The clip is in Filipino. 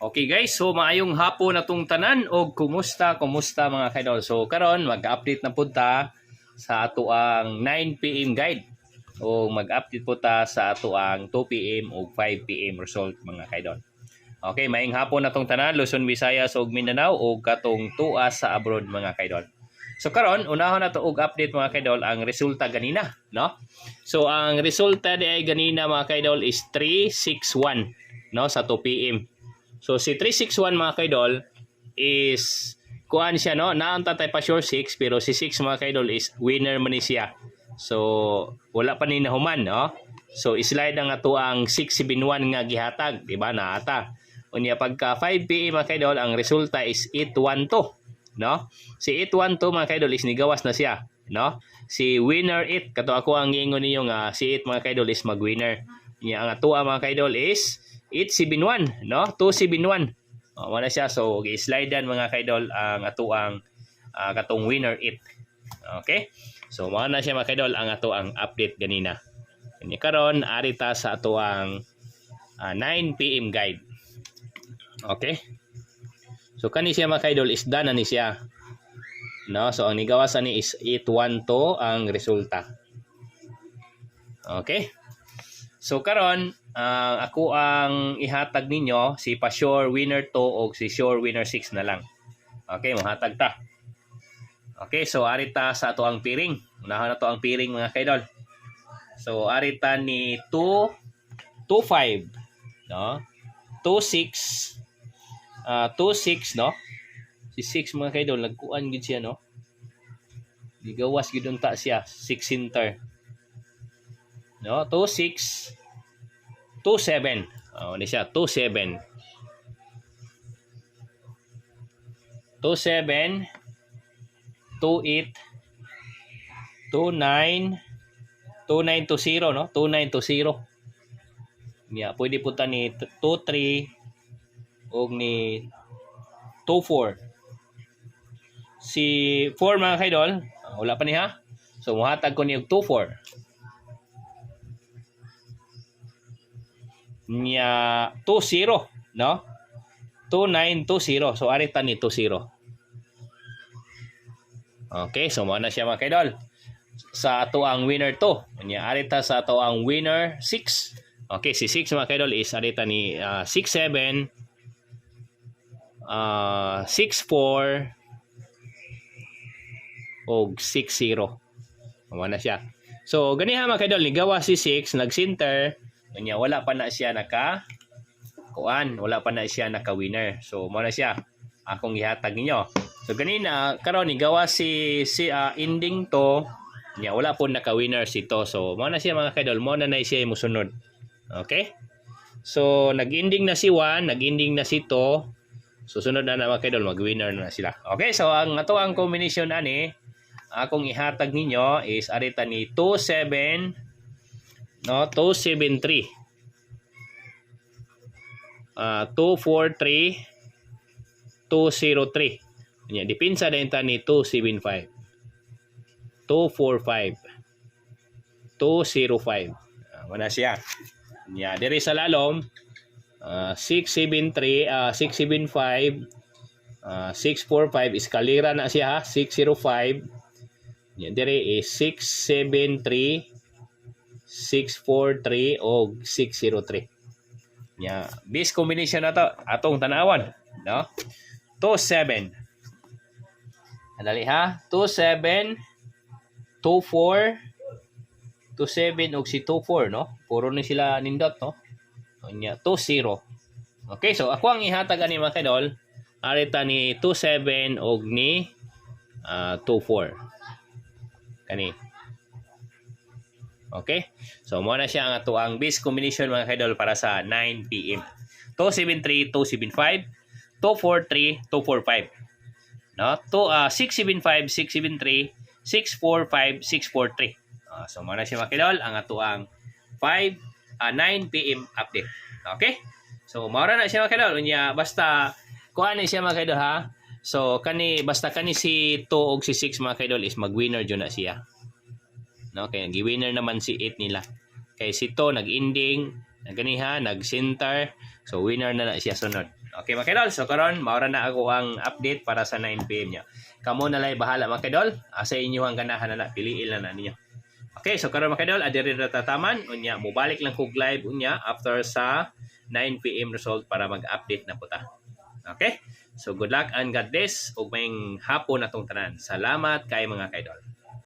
Okay guys, so maayong hapon na tong tanan o kumusta mga kaidol. So karon mag-update na punta sa ato ang 9 PM guide o mag-update po ta sa ato ang 2 PM o 5 PM result mga kaidol. Okay, maayong hapon na tong tanan, Luzon, Visayas ug Mindanao o katong tua sa abroad mga kaidol. So karon unahon na to og update mga kaidol ang resulta ganina, no? So ang resulta di ay ganina mga kaidol is 361, no, sa 2 PM. So si 361 mga kaidol is kuan siya, no, naanta tay pa sure 6 pero si 6 mga kaidol is winner man ni siya. So wala pa ni nahuman, no? So islide ang ato ang 671 nga gihatag, di ba? Naata. Unya pagka 5 PM mga kaidol ang resulta is 812, no? Si 812 mga kaidol is nigawas na siya, no? Si winner 8 kato ako ang giingon ninyo nga si 8 mga kaidol is mag-winner. Unya ang ato mga kaidol is 871, no? 271. Wala siya. So, i-slidean mga kaidol ang ato ang katong winner 8. Okay? So, mao na siya mga kaidol ang ato ang update ganina. Kanya karon arita sa ato ang 9 PM guide. Okay? So, kani siya mga kaidol is done na ni siya. No? So, ang nigawasan ni is 812 ang resulta. Okay? So karon ako ang ihatag ninyo si pa sure winner 2 o si sure winner 6 na lang. Okay, mohatag ta. Okay, so arita sa ato ang piring. Unahon na to ang piring mga kaidol. So arita ni 225, no? 26 26, no? Si 6 mga kaidol nagkuan gid siya, no? Gigawas gid unta siya 6 center. No, 26 27. Ni siya 27 27 28 29 2920, no? 2920. Niya pwede punta ni 23 og ni 24. Si 4 mga kaidol, wala pa ni ha. So mohatag ko ni og 24. Nya 20, no? 2920. So arita ni 20. Okay, so mo na siya mga kaidol. Sa ato ang winner 2. Nya arita sa ato ang winner 6. Okay, si 6 mga kaidol is arita ni 67 64 og 60. Mo na siya. So ganiha mga kaidol, nigawa si 6 nag-center. Kanya wala pa na siya wala pa na siya naka-winner. So mo na siya akong ihatag ninyo. So ganina karon igawa si ending to, niya wala po naka-winner si to. So mo na siya mga kaidol, mo na siya musunod. Okay? So nag-ending na si 1, nag-ending na si to. Susunod na mga kaidol, mag-winner na sila. Okay, so ang ato ang combination ani akong ihatag ninyo is arita ni 27, no, 273, 243, 203. Nya dipinsa din ta ni 275, 245, 205. Wala siya. Nya diri sa lalom 673, 675, 645 eskalera na siya ha, 605. Nya diri is 673, 643 o 603. Nya bis combination na to atong tanawan, no? 27. Adali ha, 27 24 27 og si 24, no? Puro ni sila nindot, no? Nya 20. Okay, so ako ang ihatag ani mga kaidol, arita ni 27 og ni 24. Kani. Okay? So, mo na siya ang ato ang base combination mga kaidol para sa 9 PM. 273, 275, 243, 245. No? 675, 673, 645, 643. So, mo na siya mga kaidol ang ato ang 9 PM update. Okay? So, maura na siya mga kaidol. Unya, basta, kuha na siya mga kaidol ha. So, basta kani si 2 o si 6 mga kaidol is mag-winner dyan na siya. No, kaya gi-winner naman si 8 nila. Kay si to nag-ending, nagganiha, nag-center, So winner na siya sunod. Okay mga kaidol, so karon maura na ako ang update para sa 9 PM niya. Kamo na lay bahala mga kaidol, sa inyo ang ganahan na piliin na ninyo. Okay, so karon mga kaidol, adiri na tataman unya mobalik lang kog live unya after sa 9 PM result para mag-update na puta. Okay? So good luck and God bless ug maayong hapon natong tanan. Salamat kay mga kaidol.